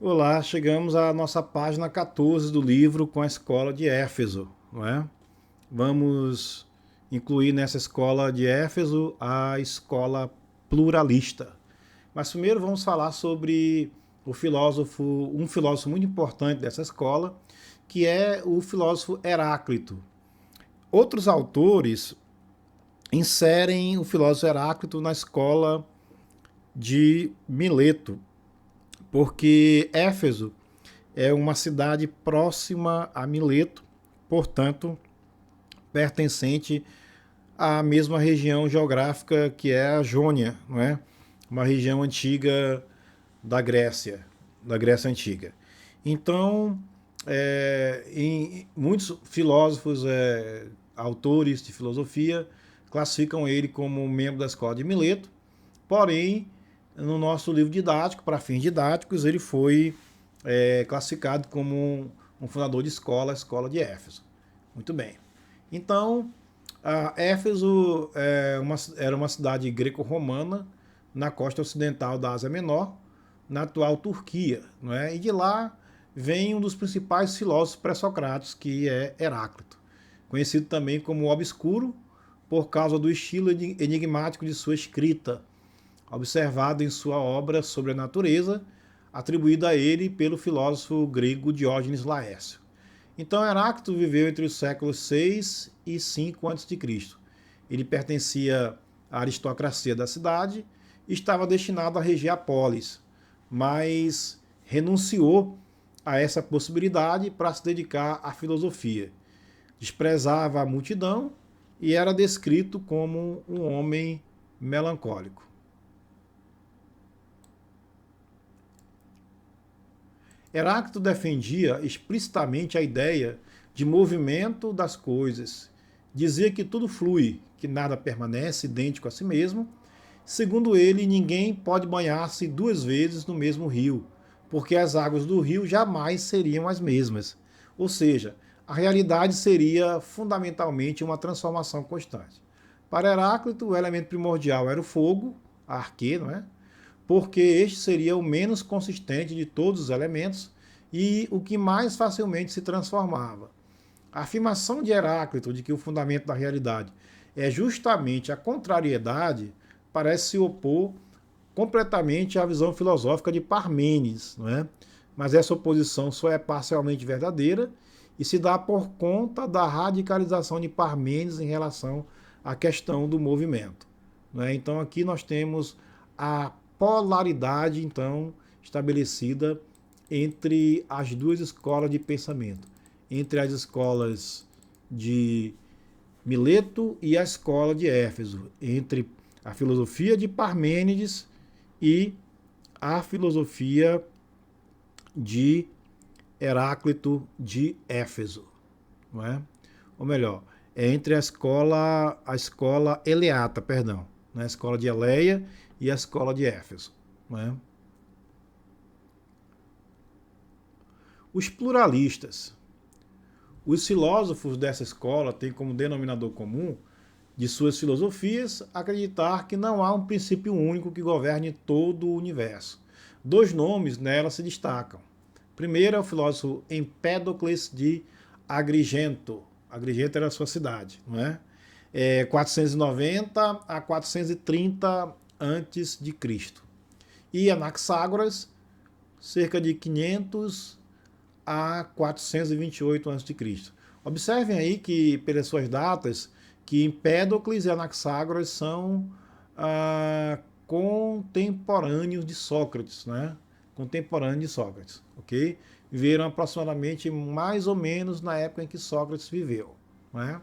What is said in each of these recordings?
Olá, chegamos à nossa página 14 do livro com a escola de Éfeso, não é? Vamos incluir nessa escola de Éfeso a escola pluralista. Mas primeiro vamos falar sobre um filósofo muito importante dessa escola, que é o filósofo Heráclito. Outros autores inserem o filósofo Heráclito na escola de Mileto, porque Éfeso é uma cidade próxima a Mileto, portanto, pertencente à mesma região geográfica que é a Jônia, não é? Uma região antiga da Grécia Antiga. Então, muitos filósofos, autores de filosofia, classificam ele como membro da escola de Mileto, porém, no nosso livro didático, para fins didáticos, ele foi classificado como um fundador de escola, a escola de Éfeso. Muito bem. Então, Éfeso era uma cidade greco-romana na costa ocidental da Ásia Menor, na atual Turquia. Não é? E de lá vem um dos principais filósofos pré-socráticos, que é Heráclito, conhecido também como Obscuro, por causa do estilo enigmático de sua escrita, observado em sua obra sobre a natureza, atribuída a ele pelo filósofo grego Diógenes Laércio. Então, Heráclito viveu entre os séculos 6 e 5 a.C. Ele pertencia à aristocracia da cidade e estava destinado a reger a polis, mas renunciou a essa possibilidade para se dedicar à filosofia. Desprezava a multidão e era descrito como um homem melancólico. Heráclito defendia explicitamente a ideia de movimento das coisas. Dizia que tudo flui, que nada permanece idêntico a si mesmo. Segundo ele, ninguém pode banhar-se duas vezes no mesmo rio, porque as águas do rio jamais seriam as mesmas. Ou seja, a realidade seria fundamentalmente uma transformação constante. Para Heráclito, o elemento primordial era o fogo, a arquê, não é? Porque este seria o menos consistente de todos os elementos e o que mais facilmente se transformava. A afirmação de Heráclito de que o fundamento da realidade é justamente a contrariedade parece se opor completamente à visão filosófica de Parmênides, não é? Mas essa oposição só é parcialmente verdadeira e se dá por conta da radicalização de Parmênides em relação à questão do movimento. Não é? Então aqui nós temos a polaridade então estabelecida entre as duas escolas de pensamento, entre as escolas de Mileto e a escola de Éfeso, entre a filosofia de Parmênides e a filosofia de Heráclito de Éfeso, não é? Ou melhor, é entre a escola eleata, perdão, né? A escola de Eleia e a escola de Éfeso, não é? Os pluralistas. Os filósofos dessa escola têm como denominador comum de suas filosofias acreditar que não há um princípio único que governe todo o universo. Dois nomes nela se destacam. Primeiro é o filósofo Empédocles de Agrigento. Agrigento era a sua cidade, não é? 490 a 430 antes de Cristo. E Anaxágoras, cerca de 500 a 428 a.C. Observem aí que, pelas suas datas, que Empédocles e Anaxágoras são contemporâneos de Sócrates, né? Contemporâneos de Sócrates, ok? Viveram aproximadamente mais ou menos na época em que Sócrates viveu, né?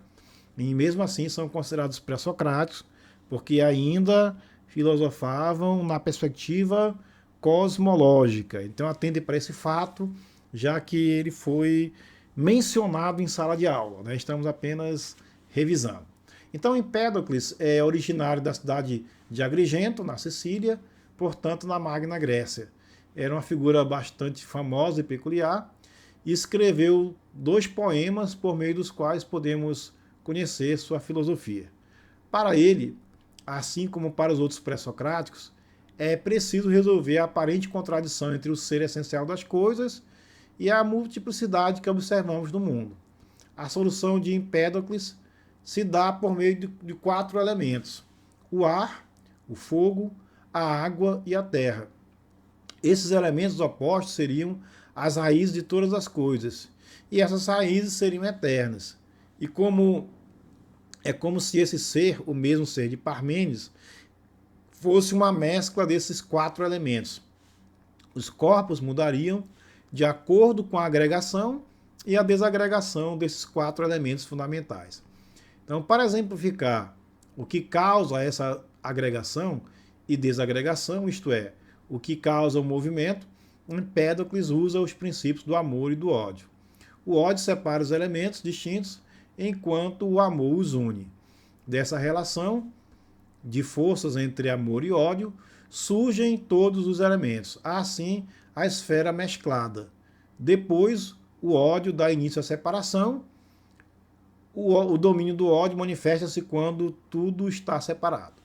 E mesmo assim são considerados pré-socráticos, porque ainda filosofavam na perspectiva cosmológica. Então atendem para esse fato, já que ele foi mencionado em sala de aula. Né? Estamos apenas revisando. Então Empédocles é originário da cidade de Agrigento, na Sicília, portanto na Magna Grécia. Era uma figura bastante famosa e peculiar, e escreveu dois poemas por meio dos quais podemos conhecer sua filosofia. Para ele, assim como para os outros pré-socráticos, é preciso resolver a aparente contradição entre o ser essencial das coisas e a multiplicidade que observamos no mundo. A solução de Empédocles se dá por meio de 4 elementos: o ar, o fogo, a água e a terra. Esses elementos opostos seriam as raízes de todas as coisas, e essas raízes seriam eternas. E como se esse ser, o mesmo ser de Parmênides, fosse uma mescla desses 4 elementos. Os corpos mudariam de acordo com a agregação e a desagregação desses 4 elementos fundamentais. Então, para exemplificar o que causa essa agregação e desagregação, isto é, o que causa o movimento, Empédocles usa os princípios do amor e do ódio. O ódio separa os elementos distintos, enquanto o amor os une. Dessa relação de forças entre amor e ódio, surgem todos os elementos. Assim, a esfera mesclada. Depois, o ódio dá início à separação. O domínio do ódio manifesta-se quando tudo está separado.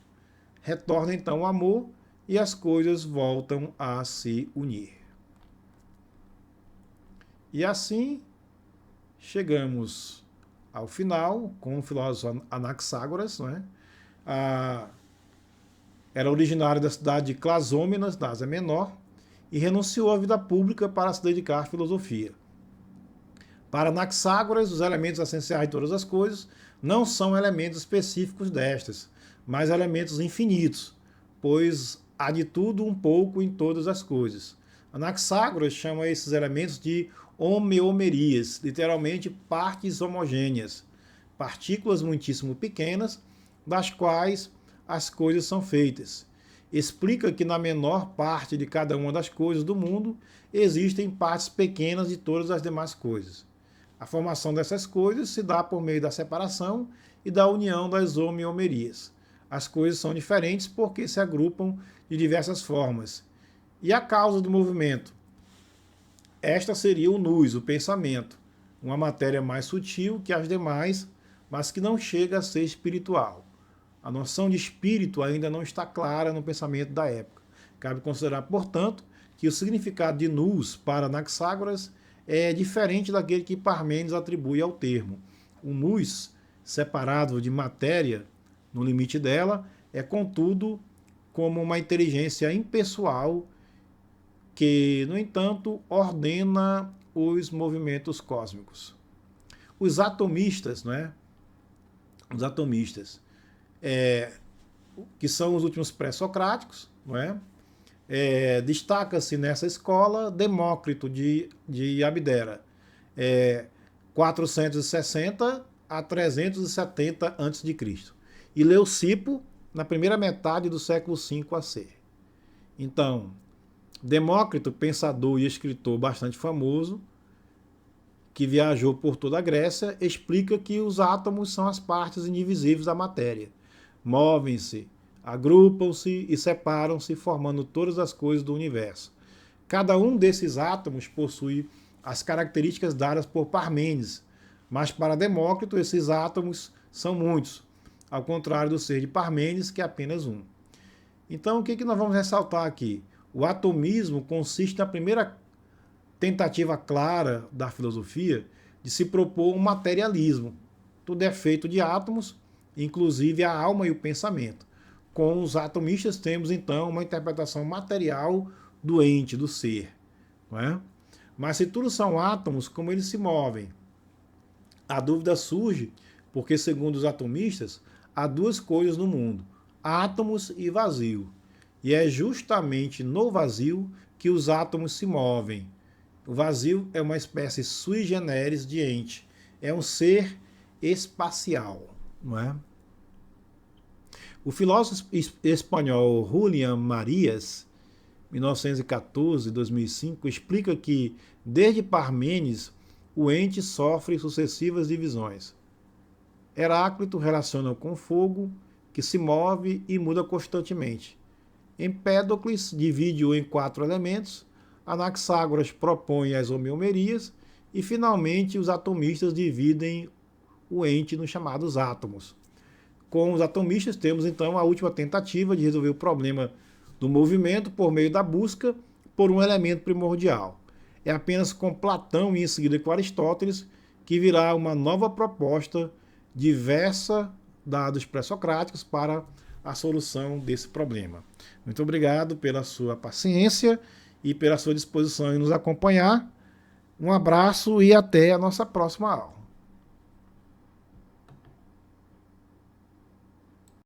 Retorna então o amor e as coisas voltam a se unir. E assim chegamos ao final com o filósofo Anaxágoras, né? Era originário da cidade de Clasômenas, da Ásia Menor, e renunciou à vida pública para se dedicar à filosofia. Para Anaxágoras, os elementos essenciais de todas as coisas não são elementos específicos destas, mas elementos infinitos, pois há de tudo um pouco em todas as coisas. Anaxágoras chama esses elementos de homeomerias, literalmente partes homogêneas, partículas muitíssimo pequenas, das quais as coisas são feitas. Explica que na menor parte de cada uma das coisas do mundo existem partes pequenas de todas as demais coisas. A formação dessas coisas se dá por meio da separação e da união das homeomerias. As coisas são diferentes porque se agrupam de diversas formas. E a causa do movimento? Esta seria o nous, o pensamento, uma matéria mais sutil que as demais, mas que não chega a ser espiritual. A noção de espírito ainda não está clara no pensamento da época. Cabe considerar, portanto, que o significado de nous para Anaxágoras é diferente daquele que Parmênides atribui ao termo. O nous, separado de matéria, no limite dela, é, contudo, como uma inteligência impessoal que, no entanto, ordena os movimentos cósmicos. Os atomistas, né? Os atomistas, que são os últimos pré-socráticos, não é? Destaca-se nessa escola Demócrito de Abdera, 460 a 370 a.C., e Leucipo na primeira metade do século V a.C. Então, Demócrito, pensador e escritor bastante famoso, que viajou por toda a Grécia, explica que os átomos são as partes indivisíveis da matéria. Movem-se, agrupam-se e separam-se, formando todas as coisas do universo. Cada um desses átomos possui as características dadas por Parmênides, mas para Demócrito esses átomos são muitos, ao contrário do ser de Parmênides, que é apenas um. Então, o que nós vamos ressaltar aqui? O atomismo consiste na primeira tentativa clara da filosofia de se propor um materialismo. Tudo é feito de átomos, inclusive a alma e o pensamento. Com os atomistas temos, então, uma interpretação material do ente, do ser. Não é? Mas se tudo são átomos, como eles se movem? A dúvida surge porque, segundo os atomistas, há duas coisas no mundo: átomos e vazio. E é justamente no vazio que os átomos se movem. O vazio é uma espécie sui generis de ente. É um ser espacial, não é? O filósofo espanhol Julián Marías, 1914-2005, explica que, desde Parmênides, o ente sofre sucessivas divisões. Heráclito relaciona com o fogo, que se move e muda constantemente. Empédocles divide-o em 4 elementos, Anaxágoras propõe as homeomerias e, finalmente, os atomistas dividem o ente nos chamados átomos. Com os atomistas temos, então, a última tentativa de resolver o problema do movimento por meio da busca por um elemento primordial. É apenas com Platão e em seguida com Aristóteles que virá uma nova proposta diversa dados pré-socráticos para a solução desse problema. Muito obrigado pela sua paciência e pela sua disposição em nos acompanhar. Um abraço e até a nossa próxima aula.